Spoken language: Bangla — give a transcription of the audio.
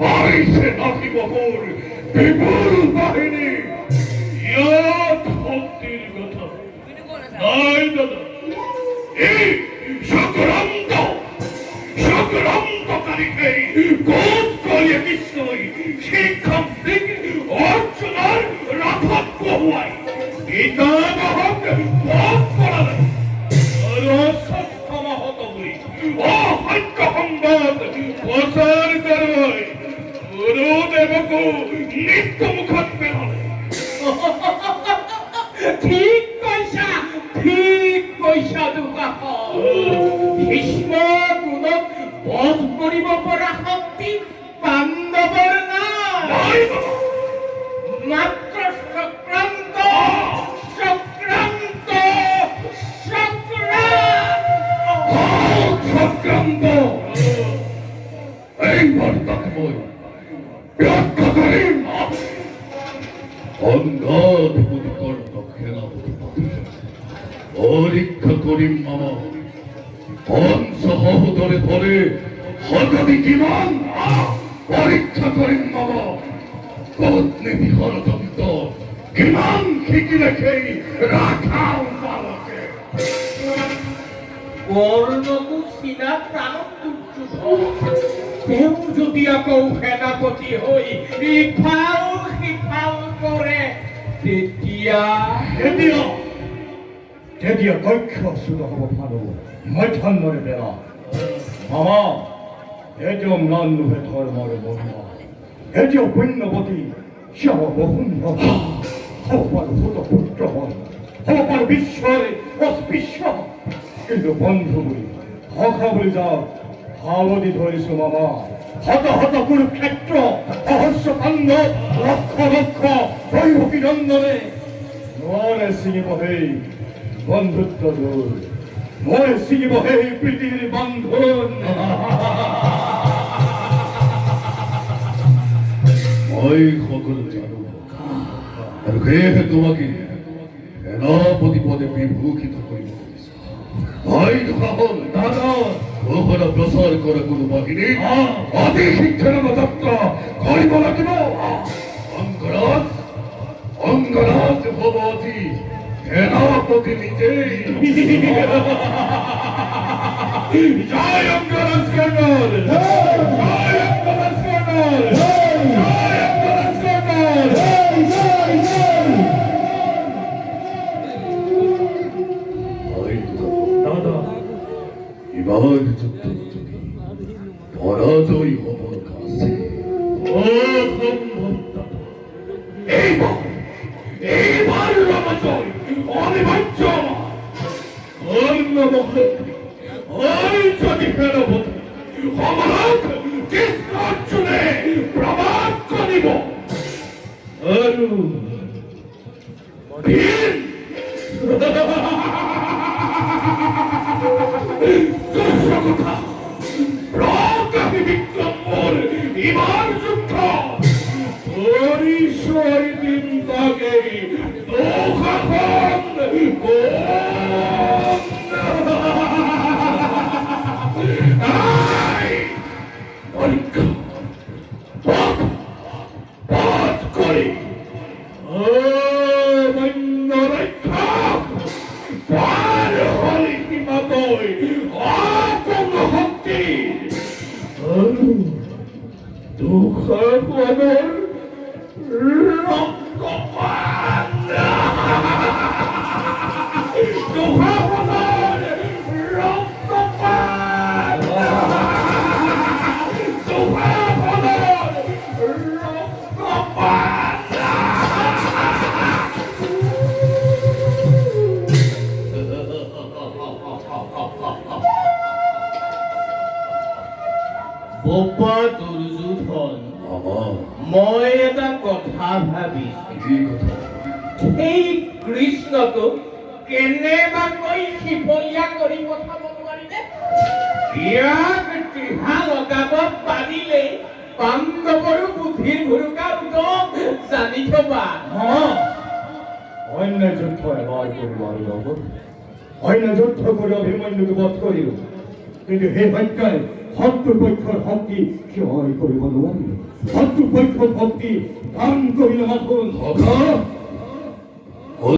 আইসে নাকি বহর বিপুল বাহিনী। ইয়া ভক্তির কথা নাই দাদা। এই সংক্রান্তকারীকে কোচ করিয়ে বিশ্বই শিক্ষক দিক অর্চনার রাখত বহুয়াই পিতামহক পথ করালে রসক্ষমাহত হই অসত্য সংবাদ প্রচার করবই গুরুদেবকো নিত্য মুখত পেলালে। ঠিক কৈছা দুকাহ। ভীষ্ম গুণক বধ কৰিব পৰা শক্তি পাণ্ডৱৰ নাই। মাত্ৰ চক্ৰান্ত চক্ৰান্ত চক্রান্ত। এইবার তাকে মই ব্যাখ্যা করিম। অঙ্গাধিপতি কর্ণ সেনাপতি পরীক্ষা করিম মামা অংশহ ধরে ধরে হঠাৎই কিমান পরীক্ষা করিম মামা কূটনীতি ষড়যন্ত্র কিমান শিকি রেখেই রাখাও পালকে। কৰ্ণকো চিনা প্ৰাণত দুৰ্যোধন। তেওঁ যদি আকৌ সেনাপতি হৈ ইফাল সিফাল কৰে তেতিয়া দক্ষ চুত হ'ব পাৰো মধ্যাহ্নৰে বেলা। মামা এতিয়াও ম্লান নুহে ধৰ্মৰে মহিমা। এতিয়াও পুণ্যৱতী শ্যাম বসুন্ধৰা হ'ব পাৰো সুত পুত্ৰহন, হ'ব পাৰো বিশ্বৰে অস্পৃশ্য। কিন্তু বন্ধু বুলি সখা বুলি যাওক সাৱধি ধৰিছো মামা। হত হত কুৰুক্ষেত্ৰ সহস্ৰ পাণ্ডৱ লক্ষ লক্ষ দৈৱকী নন্দনে নোৱাৰে ছিঙিব সেই বন্ধুত্ব দূৰ। মই ছিঙিব সেই প্ৰীতিৰ বান্ধোন। মই সকলো জানো আৰু সেয়েহে তোমাকে সেনাপতি পদে বিভূষিত কৰিব খুজিছো। ভাই হল দাদা ঘোষণা প্রচার করে কোনো বাহিনী অতি শিক্ষণ যাত্রা করিব লাগিব। অঙ্গরাজ অঙ্গরাজ ভবতী সেনাপতি নিজেই। জয় অঙ্গরাজ কর্ণল, জয় অঙ্গরাজ কর্ণল, জয় অঙ্গরাজ কর্ণল। দাদা এবার যুদ্ধ যদি পরাজয় হবার কাছে এইবার রণজয় অনিবার্য। ওই যদি ফেরবত অমরক কৃষ্ণ অর্জুনে প্রমাণ করিব। কথা প্রকাশী বিক্রমর এবার যুদ্ধ পরিসর দিন তাকে দোকান করে রক্ষা পার হলি সীমাতই অপূর্ণ শক্তি দুঃখৰ রক্তপান দুঃখৰ রক্তপান দুঃখৰ রক্তপান। বোপা দুৰ্যোধন, মই এটা কথা ভাবিছো। সেই কৃষ্ণটো কেনেবাকৈ সিফলীয়া কৰি পঠাব নোৱাৰিলে? ইয়াক টিহা লগাব পাৰিলে পাণ্ডৱৰো বুদ্ধিৰ ভুৰুকা উদম জানি থবা। অন্য যুদ্ধ এবাৰ কৰিব আৰু লগত অন্য যুদ্ধ কৰি অভিমন্যুক বধ কৰিলো, কিন্তু সেই হত্যাই শত্ৰুপক্ষৰ শক্তি ক্ষয় কৰিব নোৱাৰি শত্ৰুপক্ষৰ শক্তি দান কৰিলে মাথোন সখা